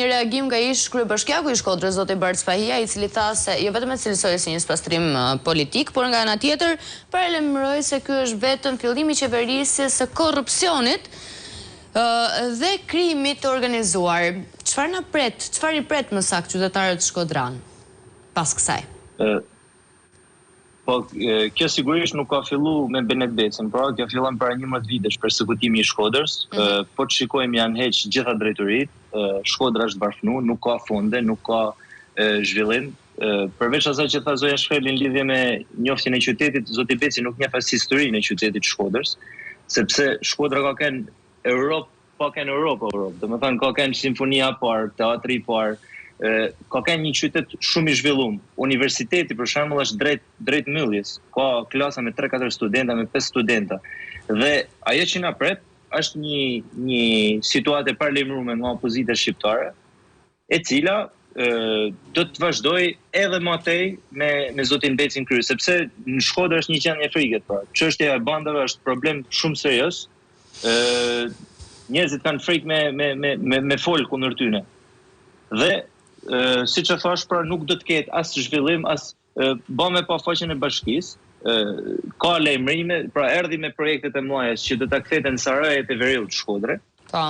Një reagim nga ish kryebashkiaku i Shkodrës, zoti Bart Spahia, i cili tha se jo vetëm e cilësoi si një spastrim politik, por nga ana tjetër paralajmëroi se ky është vetëm fillimi i qeverisjes së korrupsionit dhe krimit të organizuar. Çfarë i pret më saktë qytetarët shkodran pas kësaj? Po, kjo sigurisht nuk ka fillu me Benet Becin, pra kjo fillon para 11 vitesh persekutimi i Shkodrës, po të shikojmë janë heq gjitha drejtoritë, Shkodra është bashkënu, nuk ka fonde, nuk ka zhvillim. Përveç asaj që tha Zoja Shkreli në lidhje me njoftjen e qytetit, zoti Beci nuk njeh as historinë e qytetit Shkodrës, sepse Shkodra ka kenë Europë, pa kenë Europë. Domethënë ka kenë simfonia parë, teatri parë, ka kenë një qytet shumë i zhvilluar. Universiteti për shembull është drejt mbylljes. Ka klasa me 3-4 studenta, me 5 studenta. Dhe ajo që na pret është një situatë e paralajmëruar nga opozita shqiptare, e cila do të vazhdoj edhe më tej me zotin Becin krye, sepse në Shkodër është një qendër frikët, pra. Çështja e bandave është problem shumë serioz. Njerëzit kanë frikë me fol kundër tyne. Dhe siç e thash, pra nuk do të ketë as zhvillim, as bëme pa faqen e bashkisë. Ka lajmërime, pra erdhi me projektet e mëdha që do ta kthete në Sarajet e Veriut Shkodre,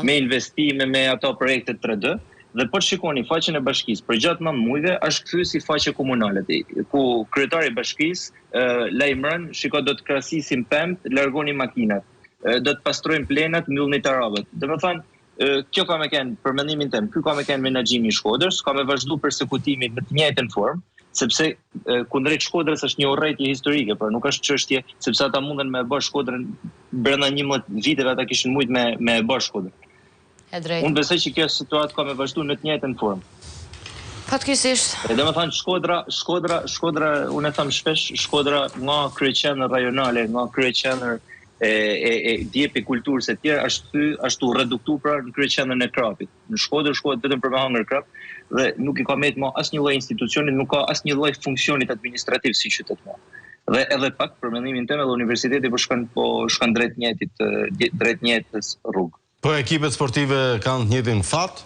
me investime, me ato projekte 3D. Dhe po të shikoni faqen e bashkisë për gjatë 9 muajve është kthyer si faqe komunale, ku kryetari i bashkisë lajmëron, shiko do të krahasisim pemt, largoni makinat, do të pastrojmë plenat, mbyllni tarabët. Domethënë, kjo ka me kenë për mendimin tim, ky ka me kenë menaxhimi i Shkodrës, ka me vazhdu persekutimi në të njëjtën formë, sepse kundrejt Shkodrës është një urrëtie historike, por nuk është çështje sepse ata munden me e bërë Shkodrën brenda 11 viteve, ata kishin mujt me e bërë Shkodrën. Unë besoj që kjo situatë ka me vazhdu në të njëjtën formë. Fatkeqësisht. Domethënë Shkodra, unë e them shpesh, Shkodra nga kryeqendër rajonale, nga kryeqendër e djepi kulturës e tjerë, është u reduktu pra në kryeqendrën e Krapit. Në Shkodër shkohet vetëm për me hangër krap dhe nuk i ka met më asnjë lloj institucioni, nuk ka asnjë lloj funksionit administrativ si qytet më. Dhe edhe pak për mendimin tim edhe universiteti po shkon drejt njëjtës rrugë. Po ekipet sportive kanë të njëjtin fat?